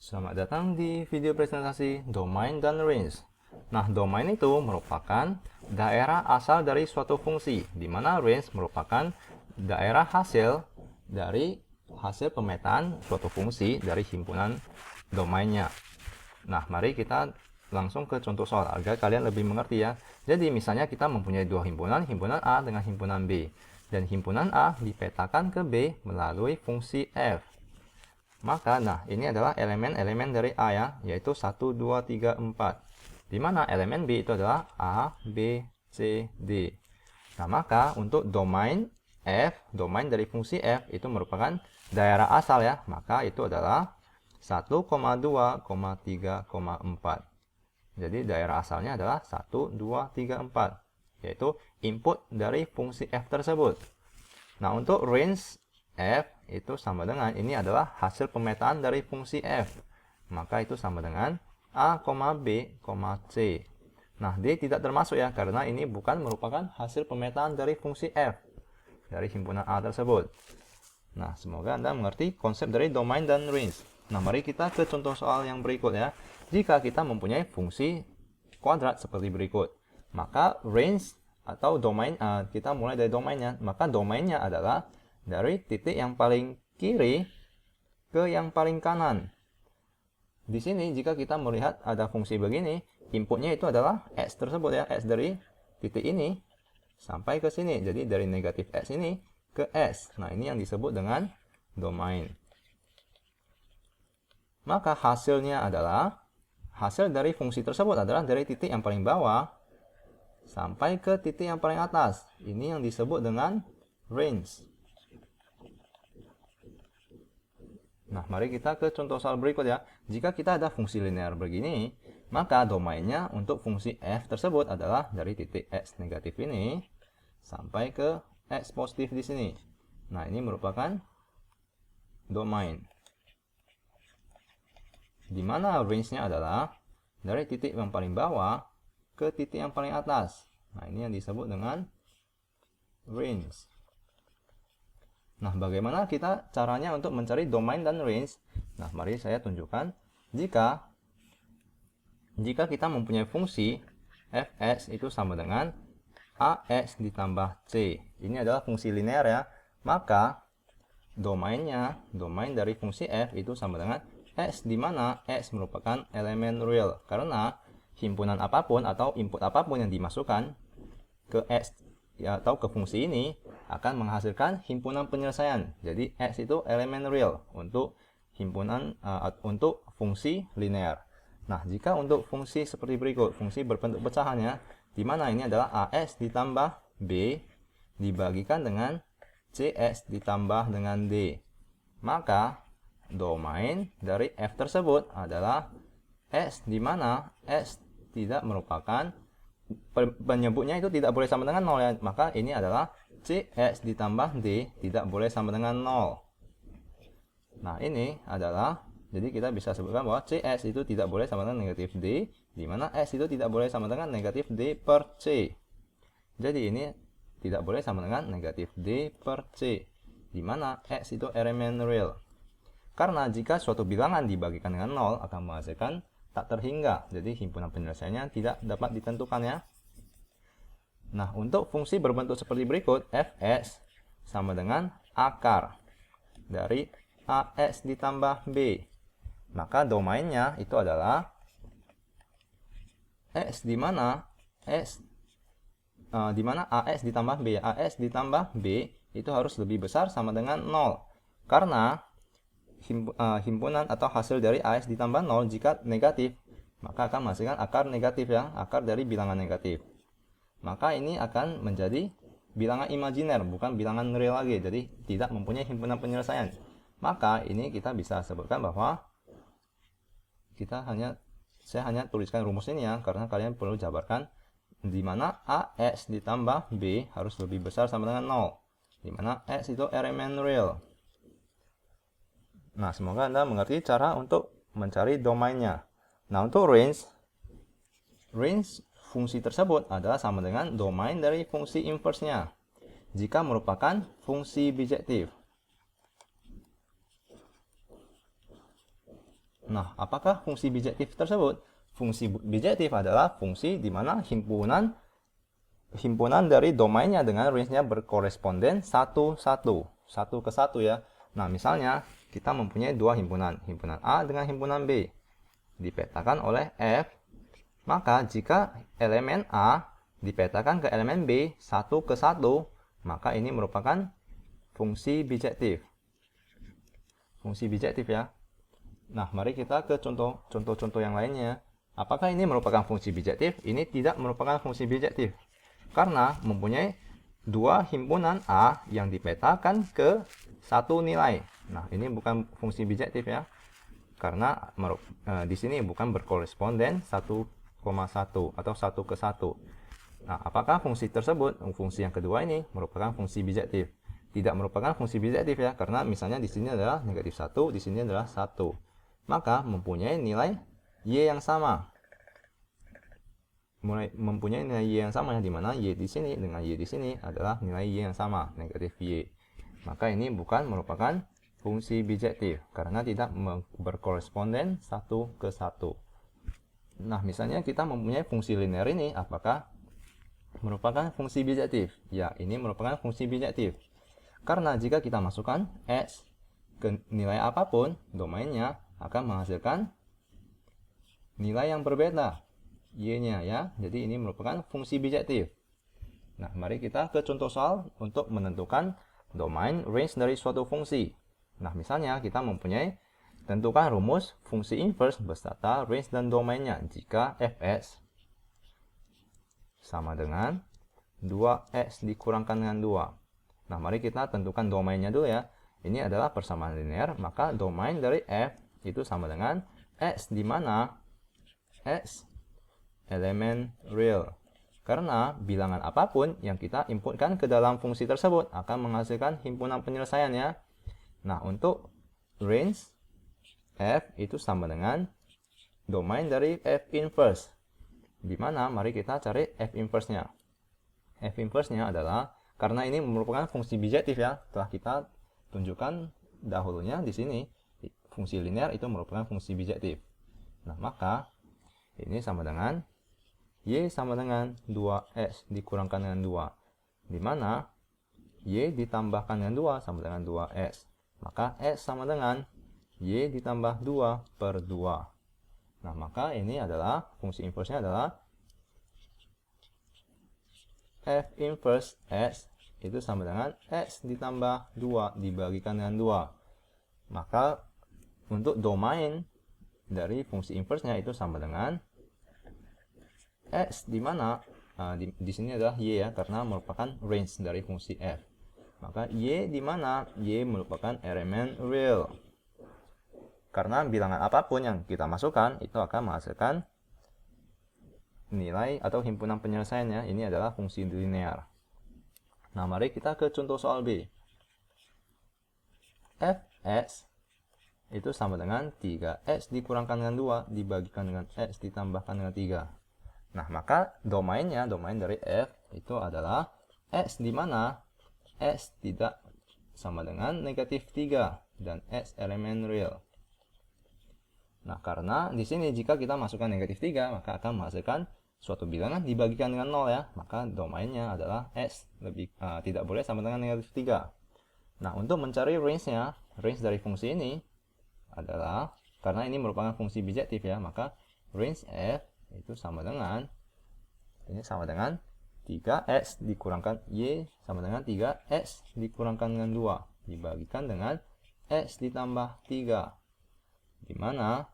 Selamat datang di video presentasi domain dan range. Nah, domain itu merupakan daerah asal dari suatu fungsi, di mana range merupakan daerah hasil dari hasil pemetaan suatu fungsi dari himpunan domainnya. Nah, mari kita langsung ke contoh soal agar kalian lebih mengerti ya. Jadi, misalnya kita mempunyai dua himpunan, himpunan A dengan himpunan B. Dan himpunan A dipetakan ke B melalui fungsi F. Maka, nah, ini adalah elemen-elemen dari A ya, yaitu 1, 2, 3, 4. Di mana elemen B itu adalah A, B, C, D. Nah, maka untuk domain F, domain dari fungsi F itu merupakan daerah asal ya. Maka itu adalah 1, 2, 3, 4. Jadi daerah asalnya adalah 1, 2, 3, 4. Yaitu input dari fungsi F tersebut. Nah, untuk range F itu sama dengan, ini adalah hasil pemetaan dari fungsi F. Maka itu sama dengan A, B, C. Nah, D tidak termasuk ya, karena ini bukan merupakan hasil pemetaan dari fungsi F dari himpunan A tersebut. Nah, semoga Anda mengerti konsep dari domain dan range. Nah, mari kita ke contoh soal yang berikut ya. Jika kita mempunyai fungsi kuadrat seperti berikut, maka range atau domain, kita mulai dari domainnya. Maka domainnya adalah dari titik yang paling kiri ke yang paling kanan. Di sini jika kita melihat ada fungsi begini, inputnya itu adalah X tersebut ya, X dari titik ini sampai ke sini. Jadi dari negatif X ini ke S. Nah, ini yang disebut dengan domain. Maka hasilnya adalah, hasil dari fungsi tersebut adalah dari titik yang paling bawah sampai ke titik yang paling atas. Ini yang disebut dengan range. Nah, mari kita ke contoh soal berikut ya. Jika kita ada fungsi linear begini, maka domainnya untuk fungsi F tersebut adalah dari titik X negatif ini sampai ke X positif di sini. Nah, ini merupakan domain. Di mana range-nya adalah dari titik yang paling bawah ke titik yang paling atas. Nah, ini yang disebut dengan range. Nah, bagaimana kita caranya untuk mencari domain dan range? Nah, mari saya tunjukkan. Jika kita mempunyai fungsi fx itu sama dengan ax ditambah c. Ini adalah fungsi linear ya. Maka domain dari fungsi f itu sama dengan x, di mana x merupakan elemen real. Karena himpunan apapun atau input apapun yang dimasukkan ke x ya, atau ke fungsi ini akan menghasilkan himpunan penyelesaian. Jadi X itu elemen real untuk himpunan untuk fungsi linear. Nah, jika untuk fungsi seperti berikut, fungsi berbentuk pecahannya, di mana ini adalah AX ditambah B dibagikan dengan CX ditambah dengan D. Maka domain dari F tersebut adalah X, di mana X tidak merupakan, penyebutnya itu tidak boleh sama dengan 0 ya. Maka ini adalah CX ditambah D tidak boleh sama dengan 0. Nah, ini adalah, jadi kita bisa sebutkan bahwa CX itu tidak boleh sama dengan negatif D, di mana X itu tidak boleh sama dengan negatif D per C. Jadi ini tidak boleh sama dengan negatif D per C, di mana X itu elemen real. Karena jika suatu bilangan dibagikan dengan 0 akan menghasilkan tak terhingga. Jadi himpunan penyelesaiannya tidak dapat ditentukan ya. Nah, untuk fungsi berbentuk seperti berikut, fx sama dengan akar dari ax ditambah b. Maka domainnya itu adalah x, di mana x di mana ax ditambah b. Ax ditambah b itu harus lebih besar sama dengan 0. Karena himpunan atau hasil dari ax ditambah 0 jika negatif, maka akan menghasilkan akar negatif ya, akar dari bilangan negatif. Maka ini akan menjadi bilangan imajiner, bukan bilangan real lagi. Jadi tidak mempunyai himpunan penyelesaian. Maka ini kita bisa sebutkan bahwa saya hanya tuliskan rumus ini ya, karena kalian perlu jabarkan, di mana ax ditambah b harus lebih besar sama dengan 0, di mana x itu elemen real. Nah, semoga Anda mengerti cara untuk mencari domainnya. Nah, untuk range fungsi tersebut adalah sama dengan domain dari fungsi inverse-nya jika merupakan fungsi bijektif. Nah, apakah fungsi bijektif tersebut? Fungsi bijektif adalah fungsi di mana himpunan dari domainnya dengan range-nya berkoresponden satu ke satu ya. Nah, misalnya kita mempunyai dua himpunan A dengan himpunan B, dipetakan oleh F. Maka jika elemen A dipetakan ke elemen B satu ke satu, maka ini merupakan fungsi bijektif. Fungsi bijektif ya. Nah, mari kita ke contoh-contoh yang lainnya. Apakah ini merupakan fungsi bijektif? Ini tidak merupakan fungsi bijektif. Karena mempunyai dua himpunan A yang dipetakan ke satu nilai. Nah, ini bukan fungsi bijektif ya. Karena di sini bukan berkoresponden 1,1 atau 1 ke 1. Nah, apakah fungsi tersebut, fungsi yang kedua ini merupakan fungsi bijektif? Tidak merupakan fungsi bijektif ya, karena misalnya di sini adalah negatif 1, di sini adalah 1. Maka mempunyai nilai Y yang sama. Mempunyai nilai Y yang sama ya, di mana Y di sini dengan Y di sini adalah nilai Y yang sama, negatif Y. Maka ini bukan merupakan fungsi bijektif, karena tidak berkoresponden 1 ke 1. Nah, misalnya kita mempunyai fungsi linear ini, apakah merupakan fungsi bijektif? Ya, ini merupakan fungsi bijektif. Karena jika kita masukkan X ke nilai apapun, domainnya akan menghasilkan nilai yang berbeda, Y-nya ya. Jadi ini merupakan fungsi bijektif. Nah, mari kita ke contoh soal untuk menentukan domain range dari suatu fungsi. Nah, misalnya kita mempunyai tentukan rumus fungsi inverse beserta range dan domainnya jika fx sama dengan 2x dikurangkan dengan 2. Nah, mari kita tentukan domainnya dulu ya. Ini adalah persamaan linear, maka domain dari f itu sama dengan x, di mana x elemen real. Karena bilangan apapun yang kita inputkan ke dalam fungsi tersebut akan menghasilkan himpunan penyelesaiannya. Nah, untuk range f itu sama dengan domain dari f inverse. Di mana mari kita cari f inverse-nya. F inverse-nya adalah, karena ini merupakan fungsi bijektif ya, telah kita tunjukkan dahulunya di sini, fungsi linear itu merupakan fungsi bijektif. Nah, maka ini sama dengan Y sama dengan 2x dikurangkan dengan 2. Di mana Y ditambahkan dengan 2 sama dengan 2x. Maka x sama dengan Y ditambah 2 per 2. Nah, maka ini adalah fungsi inverse-nya adalah f inverse x itu sama dengan x ditambah 2 dibagikan dengan 2. Maka untuk domain dari fungsi inverse-nya itu sama dengan x, di mana di sini adalah y ya, karena merupakan range dari fungsi f. Maka y di mana y merupakan elemen real. Karena bilangan apapun yang kita masukkan itu akan menghasilkan nilai atau himpunan penyelesaiannya. Ini adalah fungsi linear. Nah, mari kita ke contoh soal B. Fx itu sama dengan 3x dikurangkan dengan 2 dibagikan dengan x ditambahkan dengan 3. Nah, maka domain dari f itu adalah x, di mana x tidak sama dengan negatif 3 dan x elemen real. Nah, karena di sini jika kita masukkan negatif 3, maka akan menghasilkan suatu bilangan dibagikan dengan 0 ya. Maka domainnya adalah x tidak boleh sama dengan negatif 3. Nah, untuk mencari range-nya, range dari fungsi ini adalah, karena ini merupakan fungsi bijektif ya, maka range f itu sama dengan, ini sama dengan 3x dikurangkan y sama dengan 3x dikurangkan dengan 2 dibagikan dengan x ditambah 3, di mana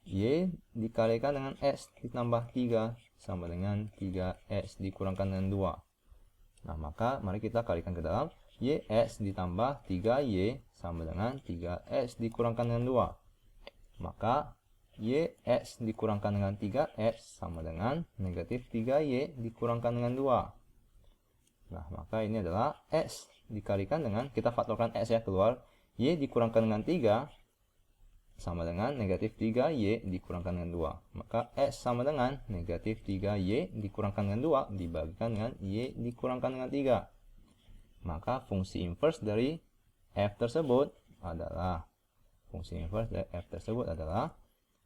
y dikalikan dengan x ditambah 3 sama dengan 3x dikurangkan dengan 2. Nah, maka mari kita kalikan ke dalam. Yx ditambah 3y sama dengan 3x dikurangkan dengan 2. Maka yx dikurangkan dengan 3x sama dengan negatif 3y dikurangkan dengan 2. Nah, maka ini adalah x dikalikan dengan, kita faktorkan x ya, keluar y dikurangkan dengan 3 sama dengan negatif 3y dikurangkan dengan 2. Maka x sama dengan negatif 3y dikurangkan dengan 2 dibagikan dengan y dikurangkan dengan 3. Maka fungsi inverse dari f tersebut adalah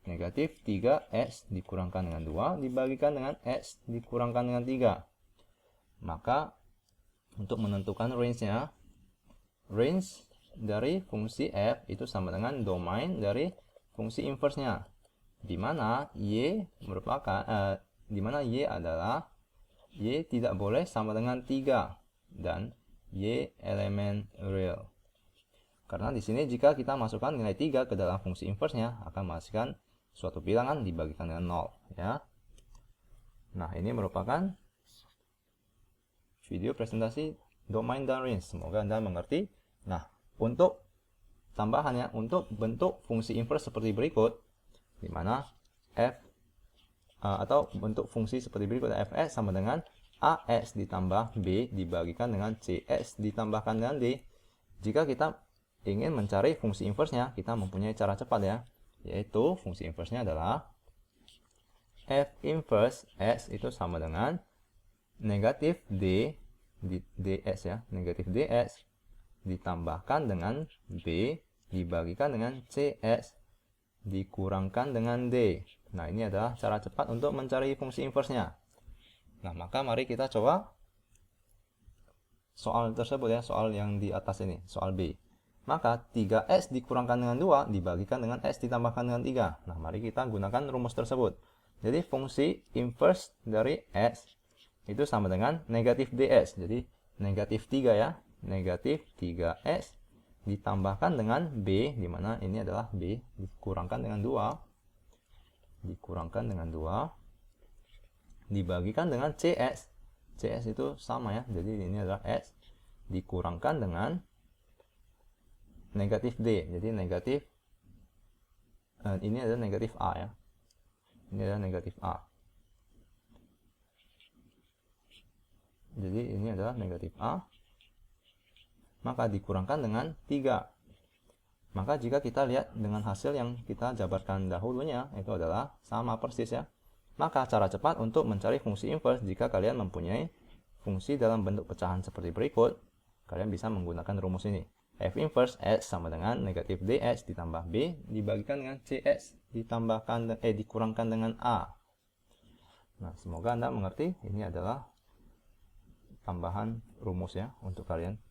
Negatif 3x dikurangkan dengan 2 dibagikan dengan x dikurangkan dengan 3. Maka untuk menentukan range-nya, range dari fungsi f itu sama dengan domain dari fungsi inverse-nya, di mana y adalah y tidak boleh sama dengan 3 dan y elemen real. Karena di sini jika kita masukkan nilai 3 ke dalam fungsi inverse-nya akan menghasilkan suatu bilangan dibagikan dengan 0 ya. Nah, ini merupakan video presentasi domain dan range. Semoga Anda mengerti. Nah, untuk tambahannya, untuk bentuk fungsi inverse seperti berikut, di mana f atau bentuk fungsi seperti berikut, fx sama dengan ax ditambah b dibagikan dengan cx ditambahkan dengan d. Jika kita ingin mencari fungsi inverse-nya, kita mempunyai cara cepat ya, yaitu fungsi inverse-nya adalah f inverse x itu sama dengan negatif d dx ya, negatif dx ditambahkan dengan b dibagikan dengan cs dikurangkan dengan d. Nah, ini adalah cara cepat untuk mencari fungsi inverse-nya. Nah, maka mari kita coba soal tersebut ya, soal yang di atas ini, soal B. Maka 3x dikurangkan dengan 2 dibagikan dengan x ditambahkan dengan 3. Nah, mari kita gunakan rumus tersebut. Jadi fungsi inverse dari x itu sama dengan negatif dx. Jadi negatif 3 ya, negatif 3x ditambahkan dengan b, di mana ini adalah b, dikurangkan dengan 2, dikurangkan dengan 2, dibagikan dengan cs. cs itu sama ya, jadi ini adalah x dikurangkan dengan negatif d, jadi negatif ini adalah negatif a ya, ini adalah negatif a, jadi ini adalah negatif a, maka dikurangkan dengan 3. Maka jika kita lihat dengan hasil yang kita jabarkan dahulunya, itu adalah sama persis ya. Maka cara cepat untuk mencari fungsi inverse jika kalian mempunyai fungsi dalam bentuk pecahan seperti berikut, kalian bisa menggunakan rumus ini. F inverse x sama dengan negatif dx ditambah b dibagikan dengan cs ditambahkan dikurangkan dengan a. Nah, semoga Anda mengerti. Ini adalah tambahan rumus ya untuk kalian.